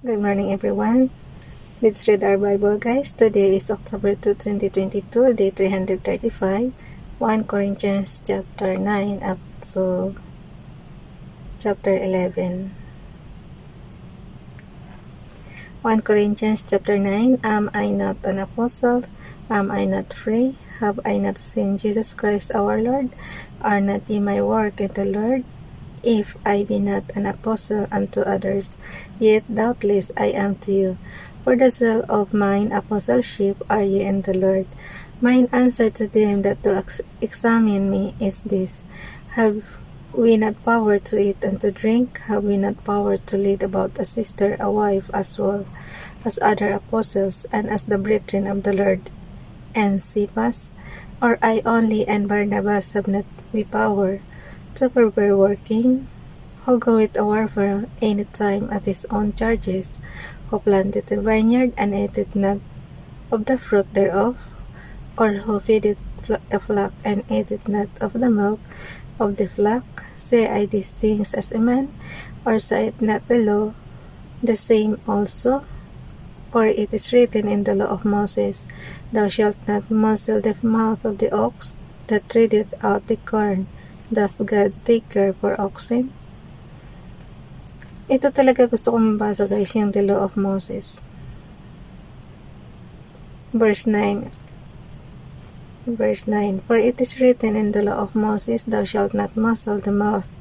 Good morning, everyone. Let's read our Bible, guys. Today is October 2, 2022, day 335, 1 Corinthians chapter 9 up to chapter 11. 1 Corinthians chapter 9, Am I not an apostle? Am I not free? Have I not seen Jesus Christ our Lord? Are not ye my work in the Lord? If I be not an apostle unto others, yet doubtless I am to you. For the zeal of mine apostleship are ye in the Lord. Mine answer to them that do examine me is this: Have we not power to eat and to drink? Have we not power to lead about a sister, a wife, as well as other apostles, and as the brethren of the Lord and Cephas? Or I only and Barnabas have not we power to prepare working? Who goeth a warfare any time at his own charges? Who planted a vineyard and ate it not of the fruit thereof? Or who feedeth a flock and ate it not of the milk of the flock? Say I these things as a man, or saith not the law the same also? For it is written in the law of Moses, Thou shalt not muzzle the mouth of the ox that treadeth out the corn. Does God take care for oxen? Ito talaga gusto kong mabasa, guys, yung the law of Moses. Verse 9. For it is written in the law of Moses, Thou shalt not muzzle the mouth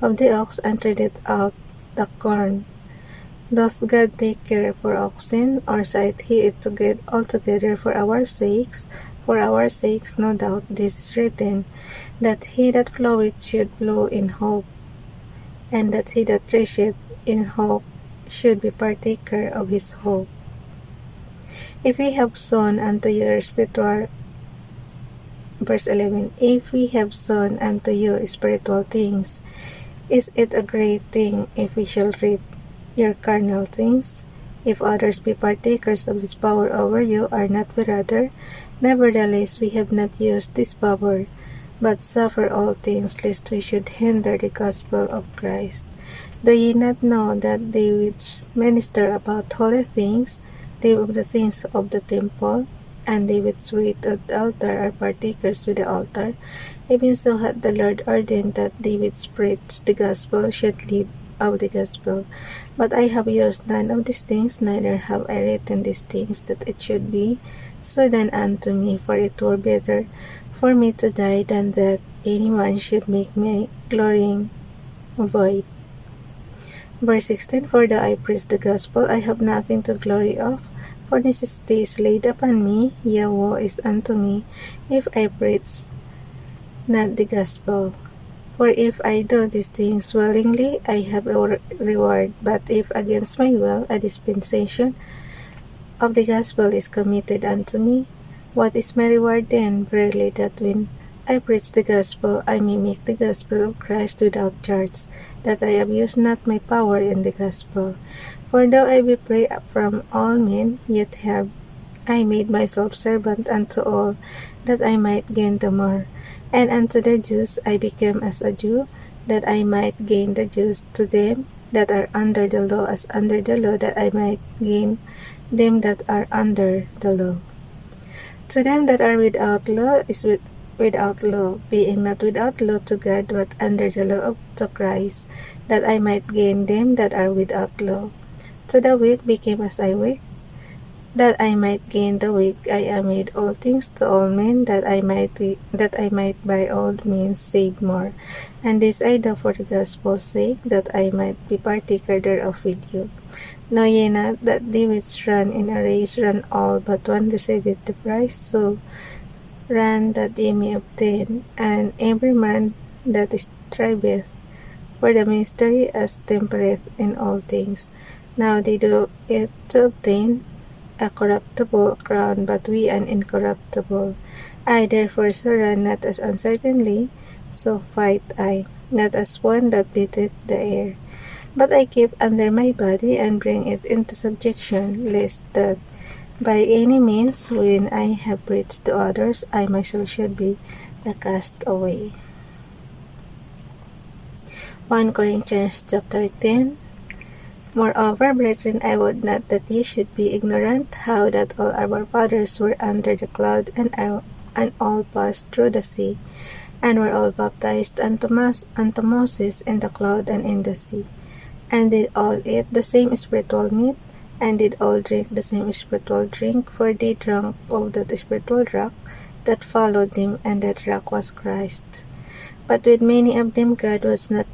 of the ox and tread it out the corn. Doth God take care for oxen, or saith he it altogether for our sakes? For our sakes, no doubt, this is written, that he that ploweth should plow in hope, and that he that thresheth in hope should be partaker of his hope. If we have sown unto you spiritual, verse 11, if we have sown unto you spiritual things, is it a great thing if we shall reap your carnal things? If others be partakers of this power over you, are not we rather? Nevertheless, we have not used this power, but suffer all things, lest we should hinder the gospel of Christ. Do ye not know that they which minister about holy things live of the things of the temple, and they which wait at the altar are partakers with the altar? Even so hath the Lord ordained that they which preach the gospel should live of the gospel. But I have used none of these things, neither have I written these things, that it should be so done unto me, for it were better for me to die than that any man should make my glorying void. Verse 16, For though I preach the gospel, I have nothing to glory of, for necessity is laid upon me, yea, woe is unto me, if I preach not the gospel. For if I do these things willingly, I have a reward, but if against my will, a dispensation of the gospel is committed unto me. What is my reward then? Verily, that when I preach the gospel, I may make the gospel of Christ without charge, that I abuse not my power in the gospel. For though I be free from all men, yet have I made myself servant unto all, that I might gain the more. And unto the Jews I became as a Jew, that I might gain the Jews. To them that are under the law, as under the law, that I might gain them that are under the law. To them that are without law is without law, being not without law to God, but under the law to Christ, that I might gain them that are without law. To the weak became as I weak, that I might gain the weak. I am made all things to all men, that I might by all means save more. And this I do for the gospel's sake, that I might be partaker thereof with you. Know ye not that they which run in a race run all, but one receiveth the prize? So run that ye may obtain. And every man that striveth for the ministry as temperate in all things. Now they do it to obtain a corruptible crown, but we an incorruptible. I therefore so run not as uncertainly, so fight I, not as one that beateth the air. But I keep under my body and bring it into subjection, lest that by any means, when I have preached to others, I myself should be the cast away. 1 Corinthians chapter 10. Moreover, brethren, I would not that ye should be ignorant how that all our fathers were under the cloud, and all passed through the sea, and were all baptized unto Moses in the cloud and in the sea, and did all eat the same spiritual meat, and did all drink the same spiritual drink, for they drank of that spiritual rock that followed them, and that rock was Christ. But with many of them God was not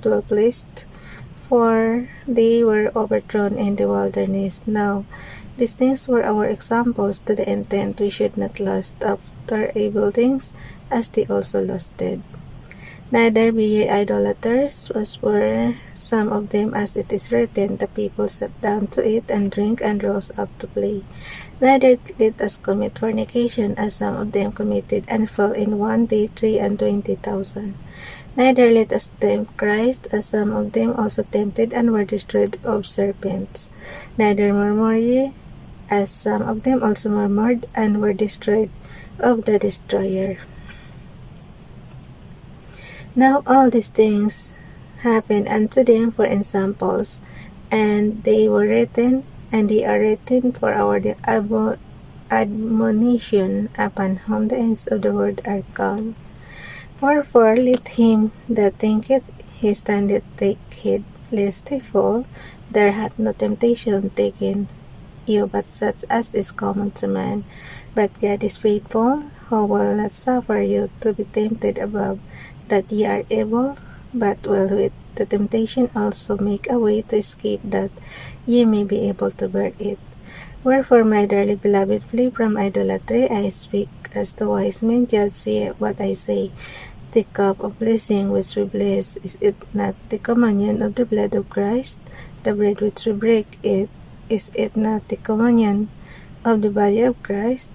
well pleased, for they were overthrown in the wilderness. Now these things were our examples, to the intent we should not lust after evil things, as they also lusted. Neither be ye idolaters, as were some of them, as it is written, the people sat down to eat and drink, and rose up to play. Neither let us commit fornication, as some of them committed, and fell in one day 23,000. Neither let us tempt Christ, as some of them also tempted, and were destroyed of serpents. Neither murmur ye, as some of them also murmured, and were destroyed of the destroyer. Now all these things happened unto them for examples, and they were written, and they are written for our admonition, upon whom the ends of the world are come. Wherefore let him that thinketh he standeth take heed lest he fall. There hath no temptation taken you but such as is common to man. But God is faithful, who will not suffer you to be tempted above that ye are able, but will with the temptation also make a way to escape, that ye may be able to bear it. Wherefore, my dearly beloved, flee from idolatry. I speak as to wise men, judge ye what I say. The cup of blessing which we bless, is it not the communion of the blood of Christ? The bread which we break, is it not the communion of the body of Christ?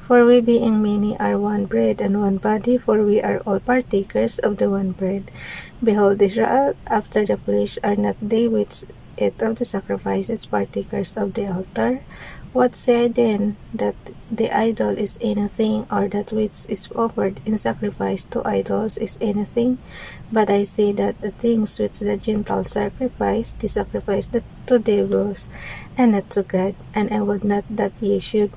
For we being many are one bread and one body, for we are all partakers of the one bread. Behold, Israel after the flesh, are not they which eat of the sacrifices partakers of the altar? What say I then, that the idol is anything, or that which is offered in sacrifice to idols is anything? But I say that the things which the Gentiles sacrifice, they sacrifice to devils, and not to God. And I would not that ye should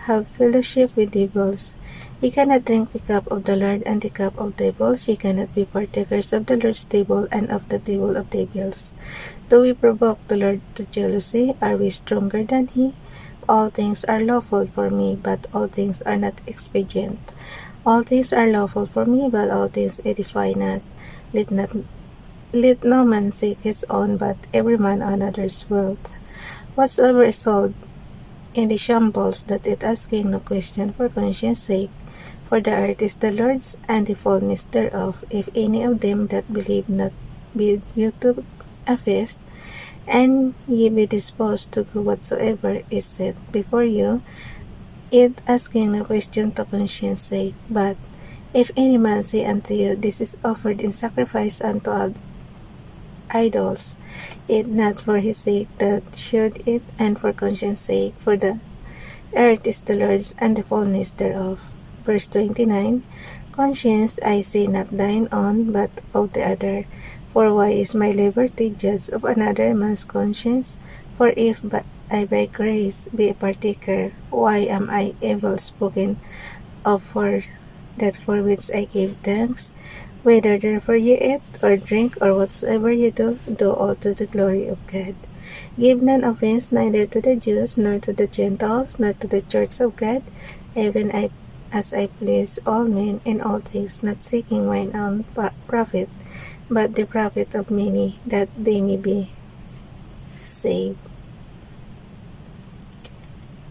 have fellowship with devils. Ye cannot drink the cup of the Lord and the cup of devils. Ye cannot be partakers of the Lord's table and of the table of devils. Do we provoke the Lord to jealousy? Are we stronger than he? All things are lawful for me, but all things are not expedient. All things are lawful for me, but all things edify not. Let no man seek his own, but every man another's wealth. Whatsoever is sold in the shambles, that it asking no question for conscience sake. For the earth is the Lord's, and the fullness thereof. If any of them that believe not bid you to a feast, and ye be disposed to do whatsoever is set before you, it asking no question to conscience sake. But if any man say unto you, This is offered in sacrifice unto idols, eat not for his sake that should eat, and for conscience sake, for the earth is the Lord's, and the fullness thereof. Verse 29, Conscience I say not thine own, but of the other. For why is my liberty judged of another man's conscience? For if I by grace be a partaker, why am I evil spoken of for that for which I gave thanks? Whether therefore ye eat or drink or whatsoever ye do, do all to the glory of God. Give none offense neither to the Jews, nor to the Gentiles, nor to the church of God, even as I please all men in all things, not seeking mine own profit, but the profit of many, that they may be saved.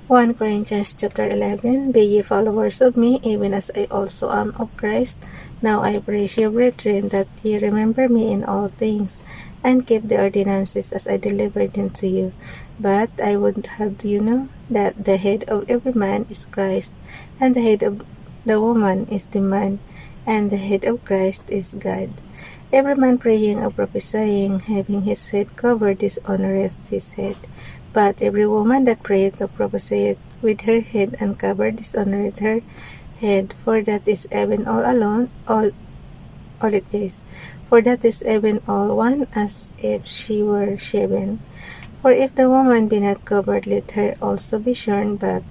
1 Corinthians chapter 11, Be ye followers of me, even as I also am of Christ. Now I praise you, brethren, that ye remember me in all things, and keep the ordinances as I delivered them to you. But I would have you know that the head of every man is Christ, and the head of the woman is the man, and the head of Christ is God. Every man praying or prophesying, having his head covered, dishonoureth his head. But every woman that prayeth or prophesieth with her head uncovered dishonoureth her head, for that is even all it is. for that is even all one as if she were shaven. For if the woman be not covered, let her also be shorn, but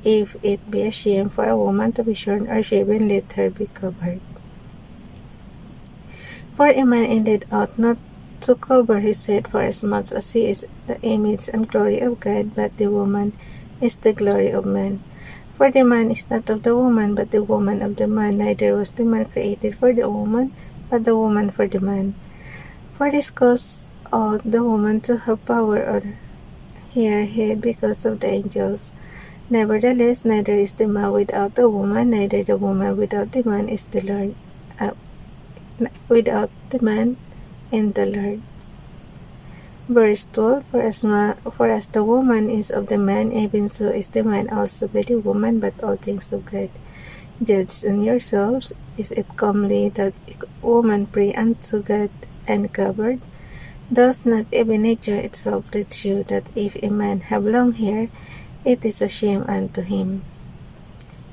if it be a shame for a woman to be shorn or shaven, let her be covered. For a man indeed ought not to cover his head, for as much as he is the image and glory of God, but the woman is the glory of man. For the man is not of the woman, but the woman of the man, neither was the man created for the woman, but the woman for the man. For this cause ought the woman to have power on her head because of the angels. Nevertheless, neither is the man without the woman, neither the woman without the man is the Lord, without the man in the Lord. Verse 12, for as the woman is of the man, even so is the man also by the woman, but all things of God. Judge in yourselves, is it comely that a woman pray unto God and covered? Does not even nature itself teach you that if a man have long hair, it is a shame unto him?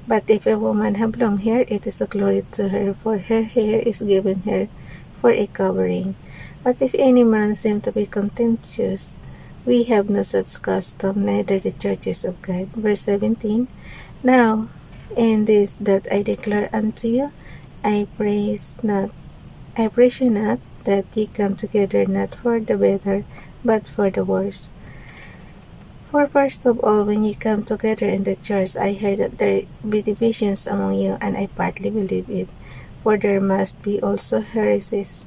But if a woman have long hair, it is a glory to her, for her hair is given her for a covering. But if any man seem to be contentious, we have no such custom, neither the churches of God. Verse 17, now in this that I declare unto you, I praise you not that ye come together not for the better, but for the worse. For first of all, when ye come together in the church, I heard that there be divisions among you, and I partly believe it. For there must be also heresies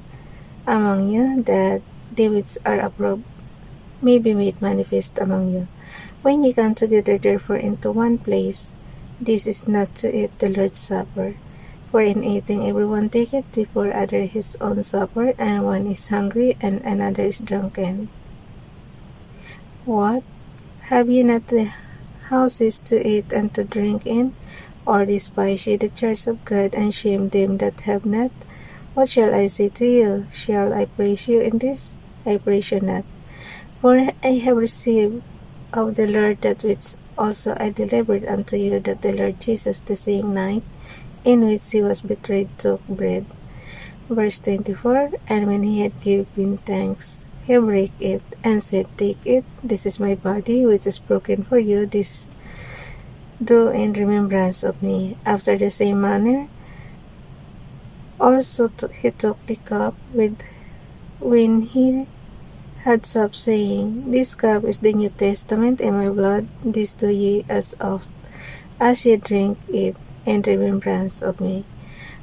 among you, that they which are abroad may be made manifest among you. When ye come together therefore into one place, this is not to eat the Lord's Supper. For in eating every one taketh before other his own supper, and one is hungry, and another is drunken. What? Have ye not the houses to eat and to drink in? Or despise ye the church of God, and shame them that have not? What shall I say to you? Shall I praise you in this? I praise you not. For I have received of the Lord that which also I delivered unto you, that the Lord Jesus the same night in which he was betrayed took bread. Verse 24, and when he had given thanks, he brake it, and said, take it, this is my body, which is broken for you, this do in remembrance of me. After the same manner also he took the cup when he had supped, saying, this cup is the New Testament in my blood, this do ye as oft as ye drink it in remembrance of me.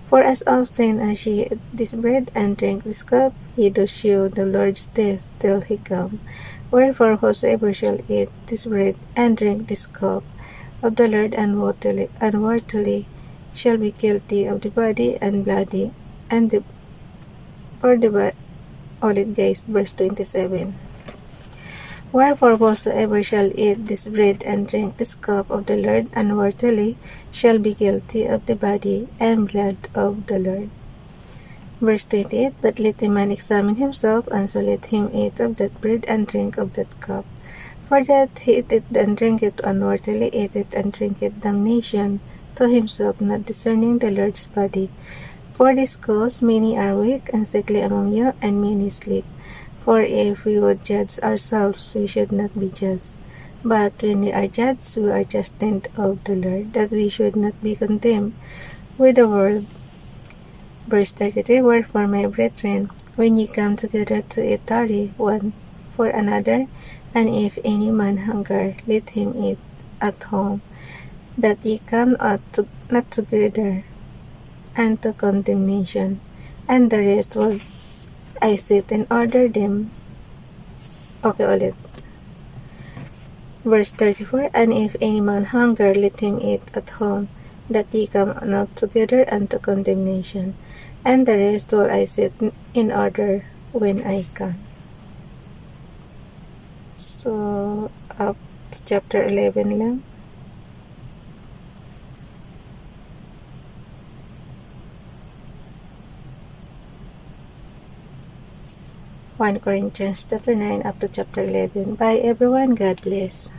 For as often as ye eat this bread and drink this cup, ye do shew the Lord's death till he come. Wherefore whosoever shall eat this bread and drink this cup of the Lord unworthily shall be guilty of the body and blood, and all it guys, verse 27. Wherefore whosoever shall eat this bread and drink this cup of the Lord unworthily shall be guilty of the body and blood of the Lord. Verse 28, but let a man examine himself, and so let him eat of that bread and drink of that cup. For that he eateth and drinketh unworthily, eateth and drinketh damnation to himself, not discerning the Lord's body. For this cause many are weak and sickly among you, and many sleep. For if we would judge ourselves, we should not be judged. But when we are judged, we are chastened of the Lord, that we should not be condemned with the world. Verse 33, wherefore, my brethren, when ye come together to eat, tarry one for another, and if any man hunger, let him eat at home, that ye come not together unto condemnation. And the rest will I sit and order them. Okay, ulit. Verse 34, and if any man hunger, let him eat at home, that ye come not together unto condemnation. And the rest will I set in order when I come. So, up to chapter 11 lang. Corinthians chapter 9 up to chapter 11. Bye everyone. God bless.